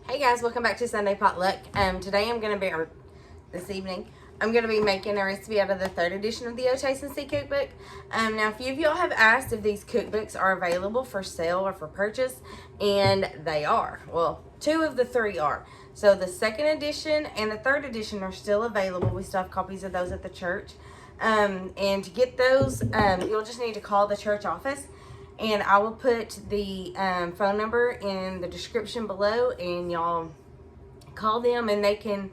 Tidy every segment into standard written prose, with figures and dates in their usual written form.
Hey guys, welcome back to Sunday Potluck. Today I'm going to be, or this evening, I'm going to be making a recipe out of the third edition of the O Taste and See cookbook. Now, a few of y'all have asked if these cookbooks are available for sale or for purchase, and they are. Well, 2 of the 3 are. So the second edition and the third edition are still available. We still have copies of those at the church. And to get those, you'll just need to call the church office. And I will put the phone number in the description below, and y'all call them and they can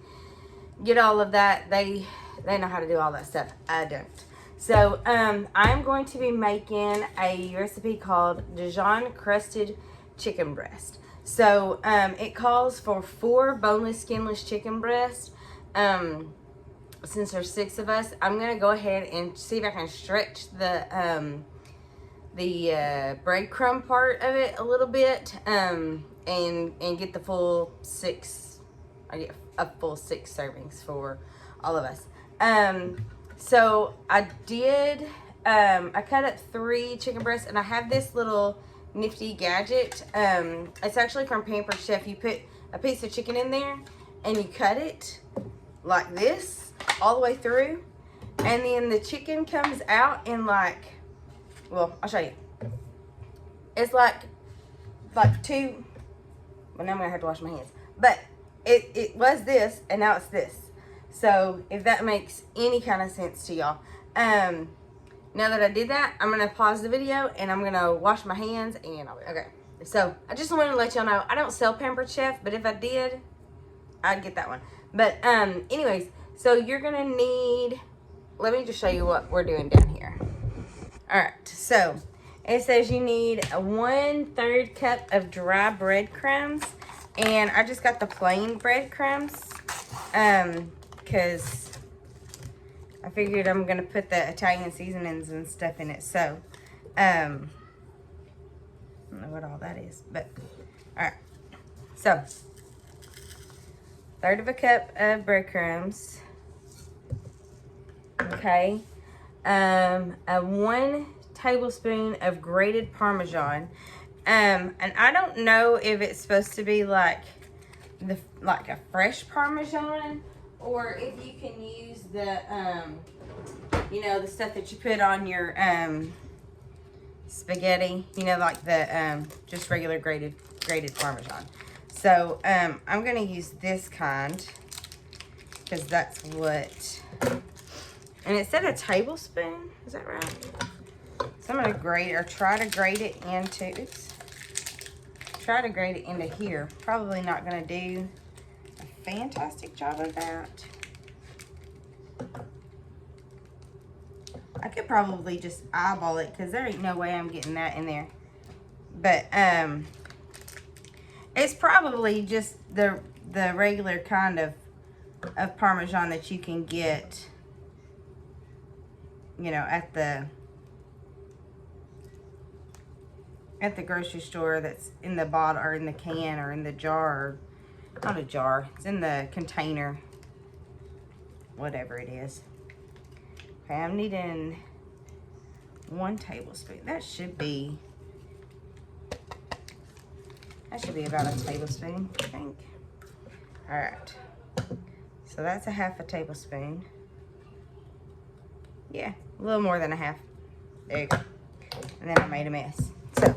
get all of that. They know how to do all that stuff. I don't. So I'm going to be making a recipe called Dijon-crusted chicken breast. So it calls for 4 boneless, skinless chicken breasts. Since there's 6 of us, I'm going to go ahead and see if I can stretch the breadcrumb part of it a little bit, and get the full 6. I get a full 6 servings for all of us. So I did. I cut up 3 chicken breasts, and I have this little nifty gadget. It's actually from Pampered Chef. You put a piece of chicken in there, and you cut it like this all the way through, and then the chicken comes out in like. Well, I'll show you. It's like 2. Well, now I'm gonna have to wash my hands. But it was this, and now it's this. So if that makes any kind of sense to y'all. Now that I did that, I'm gonna pause the video and I'm gonna wash my hands and okay. So I just wanted to let y'all know I don't sell Pampered Chef, but if I did, I'd get that one. But anyways, so you're gonna need. Let me just show you what we're doing down here. Alright, so it says you need a 1/3 cup of dry breadcrumbs, and I just got the plain breadcrumbs because I figured I'm gonna put the Italian seasonings and stuff in it. So I don't know what all that is, but alright. So 1/3 cup of breadcrumbs. Okay. A 1 tablespoon of grated Parmesan, and I don't know if it's supposed to be like a fresh Parmesan, or if you can use the the stuff that you put on your spaghetti, like the just regular grated Parmesan. So I'm gonna use this kind because that's what. And it said a tablespoon. Is that right? So I'm going to grate it, or try to grate it into, here. Probably not going to do a fantastic job of that. I could probably just eyeball it because there ain't no way I'm getting that in there. But it's probably just the regular kind of Parmesan that you can get, at the grocery store, that's in the bottle or in the can or in the jar. Not a jar, it's in the container, whatever it is. Okay, I'm needing 1 tablespoon. That should be about a tablespoon, I think. All right, so that's a 1/2 tablespoon. Yeah, a little more than a 1/2. There you go. And then I made a mess. So,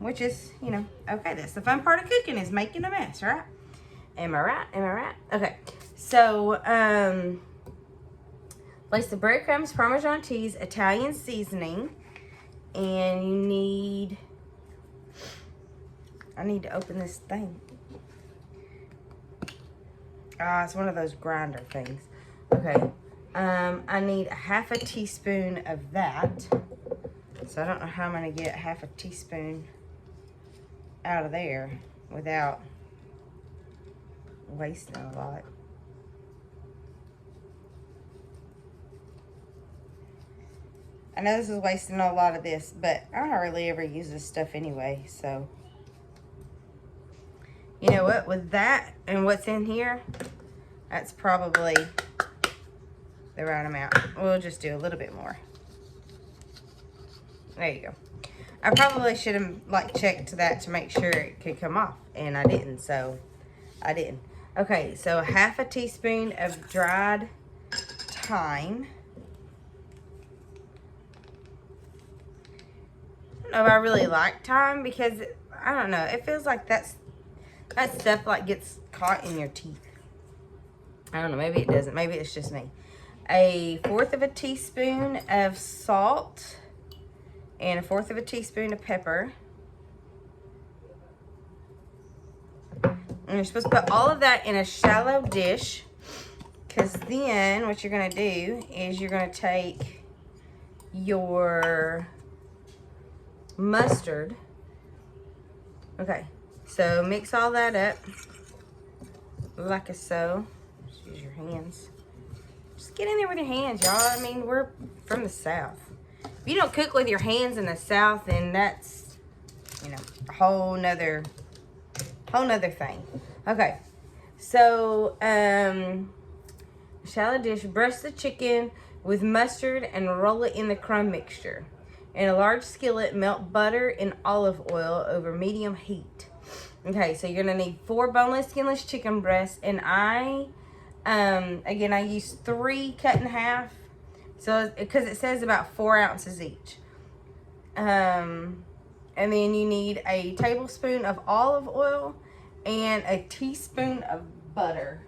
which is, okay, that's the fun part of cooking, is making a mess, right? Am I right? Am I right? Okay. So, place the breadcrumbs, Parmesan cheese, Italian seasoning, and you need. I need to open this thing. It's one of those grinder things. Okay. I need a 1/2 teaspoon of that. So I don't know how I'm going to get 1/2 teaspoon out of there without wasting a lot. I know this is wasting a lot of this, but I don't really ever use this stuff anyway, so. You know what, with that and what's in here, that's probably the right amount. We'll just do a little bit more. There you go. I probably should have like checked that to make sure it could come off, and I didn't, so I didn't. Okay, so 1/2 teaspoon of dried thyme. I don't know if I really like thyme because I don't know. It feels like that stuff like gets caught in your teeth. I don't know. Maybe it doesn't. Maybe it's just me. 1/4 teaspoon of salt and 1/4 teaspoon of pepper. And you're supposed to put all of that in a shallow dish, because then what you're going to do is you're going to take your mustard. Okay, so mix all that up like so. Just use your hands. Just get in there with your hands, y'all. I mean, we're from the South. If you don't cook with your hands in the South, then that's, you know, a whole nother thing. Okay, so shallow dish, brush the chicken with mustard and roll it in the crumb mixture. In a large skillet, melt butter and olive oil over medium heat. Okay, so you're gonna need 4 boneless, skinless chicken breasts, and again, I used 3 cut in half, so because it says about 4 ounces each. And then you need a tablespoon of olive oil and a teaspoon of butter,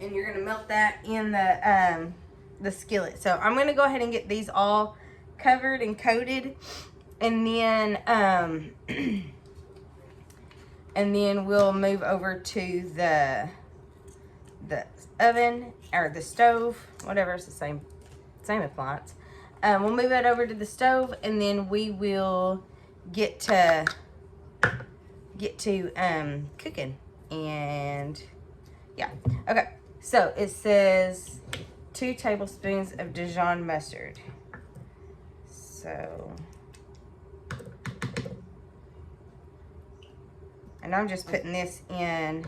and you're gonna melt that in the skillet. So I'm gonna go ahead and get these all covered and coated, and then and then we'll move over to the oven or the stove, whatever. It's the same appliance. We'll move that over to the stove, and then we will get to cooking. And yeah, okay, so it says 2 tablespoons of Dijon mustard. So, and I'm just putting this in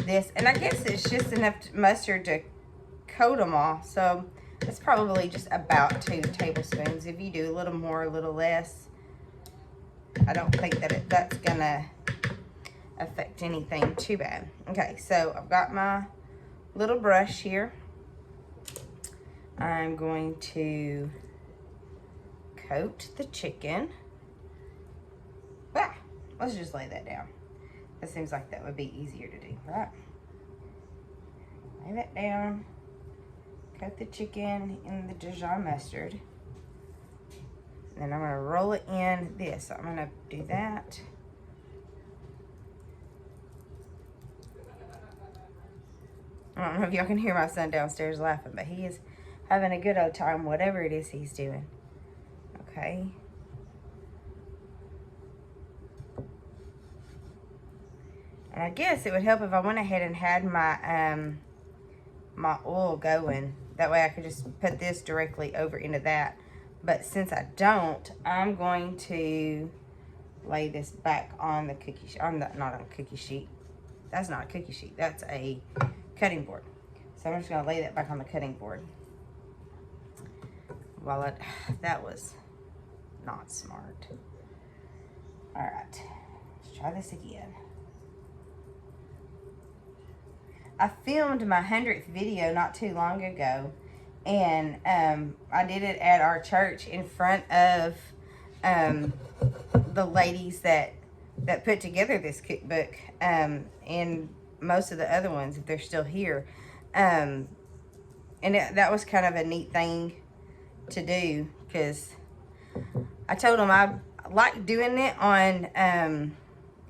this, and I guess it's just enough mustard to coat them all, so it's probably just about 2 tablespoons. If you do a little more, a little less, I don't think that that's gonna affect anything too bad. Okay, so I've got my little brush here. I'm going to coat the chicken. Let's just lay that down. That seems like that would be easier to do, right? Lay that down. Coat the chicken in the Dijon mustard. Then I'm going to roll it in this. So I'm going to do that. I don't know if y'all can hear my son downstairs laughing, but he is having a good old time, whatever it is he's doing. Okay. And I guess it would help if I went ahead and had my my oil going. That way I could just put this directly over into that. But since I don't, I'm going to lay this back on the cookie sheet. Not on a cookie sheet. That's not a cookie sheet. That's a cutting board. So I'm just going to lay that back on the cutting board. Well, that was not smart. All right, let's try this again. I filmed my 100th video not too long ago, and I did it at our church in front of the ladies that put together this cookbook, and most of the other ones, if they're still here. And that was kind of a neat thing to do, because I told them I like doing it on,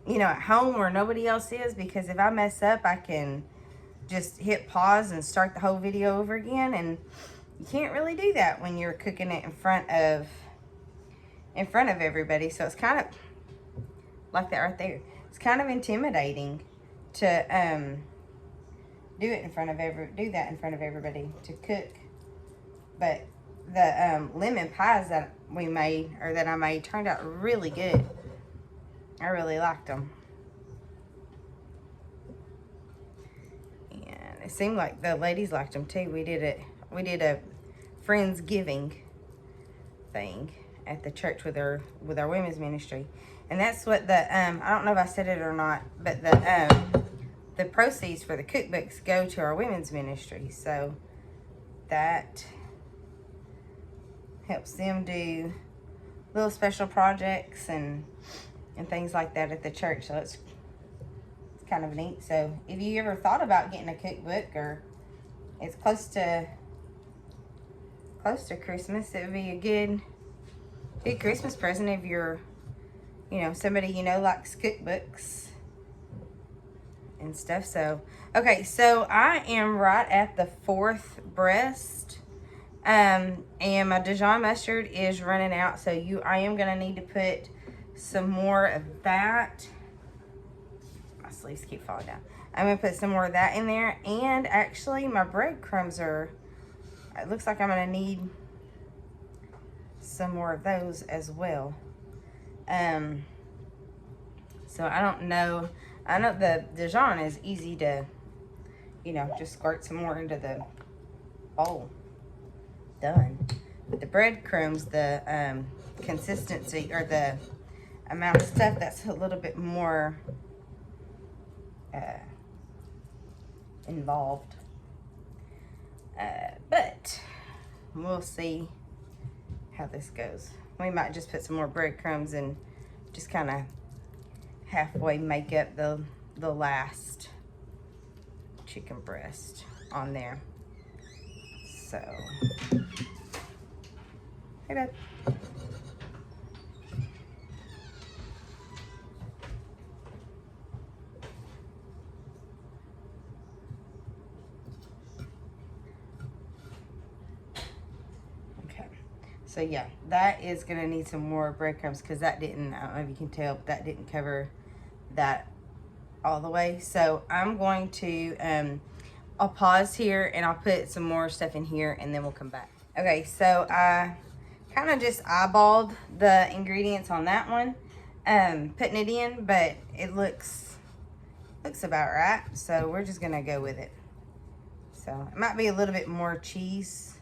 you know, at home where nobody else is, because if I mess up, I can just hit pause and start the whole video over again, and you can't really do that when you're cooking it in front of everybody. So it's kind of like that right there. It's kind of intimidating to do that in front of everybody, to cook. But the lemon pies that we made, or that I made, turned out really good. I really liked them. And it seemed like the ladies liked them too. We did a Friendsgiving thing. at the church with our women's ministry. And that's what the I don't know if I said it or not, but the proceeds for the cookbooks go to our women's ministry. So that helps them do little special projects and things like that at the church. So it's kind of neat. So if you ever thought about getting a cookbook, or it's close to Christmas, it would be a good Christmas present if you're, you know, somebody you know likes cookbooks and stuff. So okay, so I am right at the 4th breast, and my Dijon mustard is running out, so I am gonna need to put some more of that. My sleeves keep falling down. I'm gonna put some more of that in there, and actually my breadcrumbs it looks like I'm gonna need some more of those as well. So I don't know. I know the Dijon is easy to, you know, just squirt some more into the bowl. Done. But the breadcrumbs, the consistency or the amount of stuff, that's a little bit more involved. But we'll see how this goes. We might just put some more breadcrumbs and just kind of halfway make up the last chicken breast on there. So, hey babe. Okay, so yeah, that is gonna need some more breadcrumbs because that didn't, I don't know if you can tell, but that didn't cover that all the way. So I'm going to I'll pause here and I'll put some more stuff in here and then we'll come back. Okay, so I kind of just eyeballed the ingredients on that one, putting it in, but it looks about right. So we're just gonna go with it. So it might be a little bit more cheese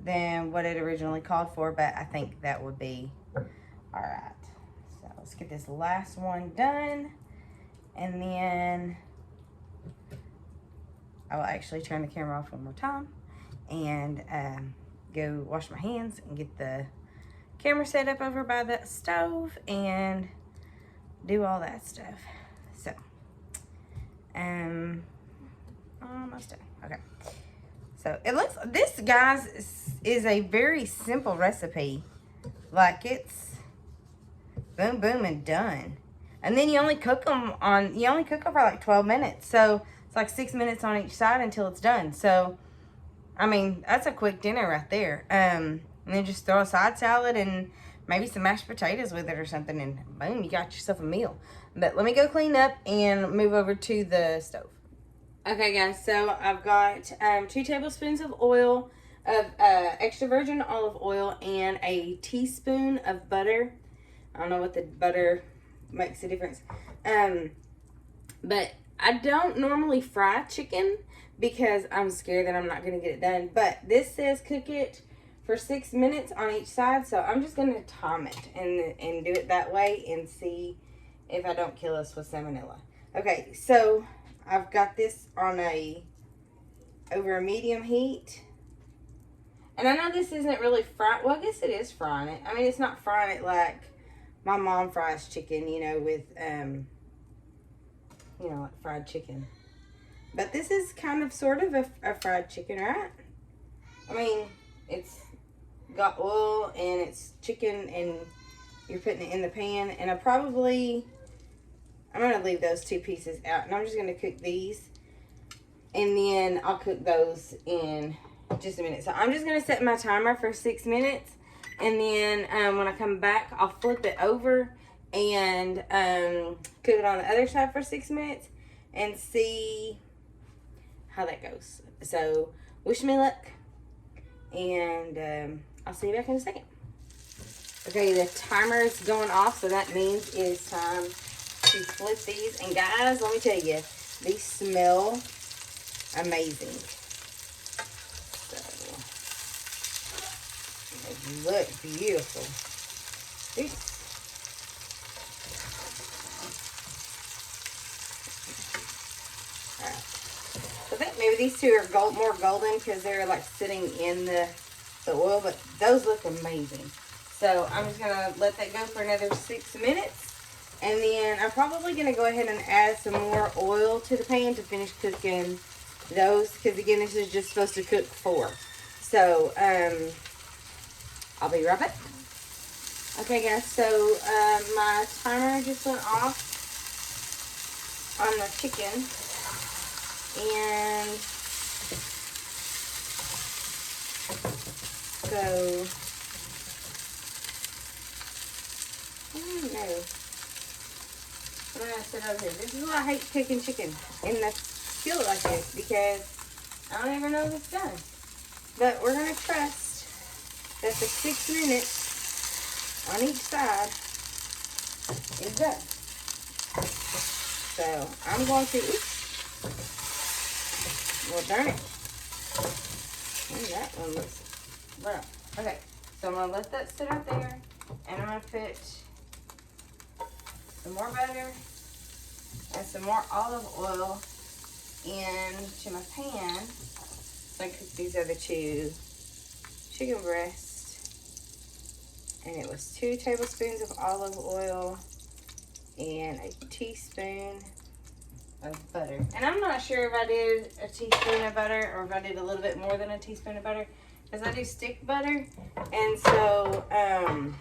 than what it originally called for, but I think that would be all right. So let's get this last one done, and then I will actually turn the camera off one more time and go wash my hands and get the camera set up over by the stove and do all that stuff. So, almost done. Okay. So it looks, this, guys, is a very simple recipe. Like, it's boom, boom, and done. And then you only cook them for like 12 minutes. So it's like 6 minutes on each side until it's done. So, I mean, that's a quick dinner right there. And then just throw a side salad and maybe some mashed potatoes with it or something, and boom, you got yourself a meal. But let me go clean up and move over to the stove. Okay, guys, so I've got 2 tablespoons of oil, of extra virgin olive oil, and a teaspoon of butter. I don't know what the butter makes a difference. But I don't normally fry chicken because I'm scared that I'm not going to get it done. But this says cook it for 6 minutes on each side, so I'm just going to time it and do it that way and see if I don't kill us with salmonella. Okay, so I've got this on over a medium heat. And I know this isn't really fried. Well, I guess it is frying it. I mean, it's not frying it like my mom fries chicken, you know, with, you know, like fried chicken. But this is kind of sort of a fried chicken, right? I mean, it's got oil and it's chicken and you're putting it in the pan. And I'm going to leave those 2 pieces out. And I'm just going to cook these. And then I'll cook those in just a minute. So I'm just going to set my timer for 6 minutes. And then when I come back, I'll flip it over and cook it on the other side for 6 minutes and see how that goes. So wish me luck. And I'll see you back in a second. Okay, the timer is going off, so that means it's time to flip these. And guys, let me tell you, these smell amazing. So look beautiful. Oops. Alright. So I think maybe these two are more golden because they're like sitting in the oil, but those look amazing. So I'm just gonna let that go for another 6 minutes. And then I'm probably gonna go ahead and add some more oil to the pan to finish cooking those, because again, this is just supposed to cook 4. So, I'll be right back. Okay guys, so my timer just went off on the chicken. And so, I don't know. I'm going to sit over here. This is why I hate cooking chicken in the skillet like this, because I don't ever know if it's done. But we're going to trust that the 6 minutes on each side is done. So I'm going to, well, darn it. And that one looks brown. Okay, so I'm going to let that sit up there, and I'm going to put some more butter and some more olive oil into my pan. So I cook these other 2 chicken breasts. And it was 2 tablespoons of olive oil and a teaspoon of butter. And I'm not sure if I did a teaspoon of butter or if I did a little bit more than a teaspoon of butter, because I do stick butter. And so, I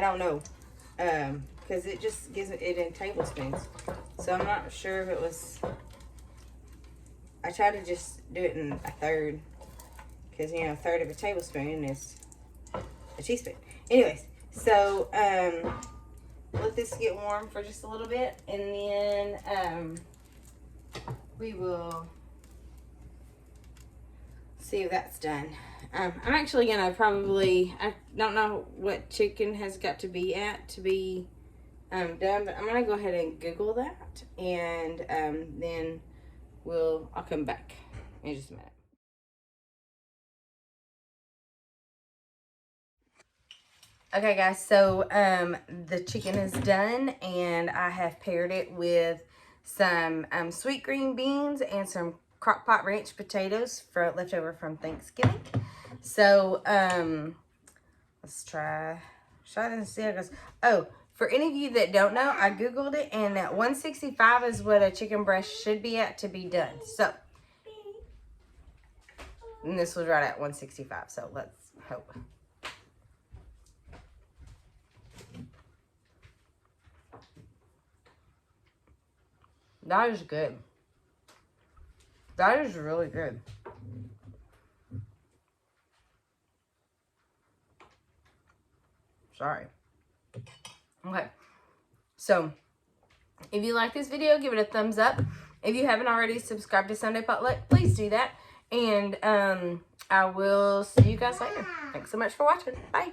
don't know. Because it just gives it in tablespoons. So I'm not sure if it was, I try to just do it in a third, because you know, a third of a tablespoon is a teaspoon. Anyways, so let this get warm for just a little bit, and then we will see if that's done. I'm actually gonna probably, I don't know what chicken has got to be at to be done, but I'm gonna go ahead and Google that, and then I'll come back in just a minute. Okay guys, so the chicken is done, and I have paired it with some sweet green beans and some crock pot ranch potatoes left over from Thanksgiving. So let's try this and see how it goes. Oh, for any of you that don't know, I Googled it, and 165 is what a chicken breast should be at to be done. So, and this was right at 165, so let's hope. That is good. That is really good. Sorry. Okay. So, if you like this video, give it a thumbs up. If you haven't already subscribed to Sunday Potluck, please do that. And I will see you guys later. Thanks so much for watching. Bye.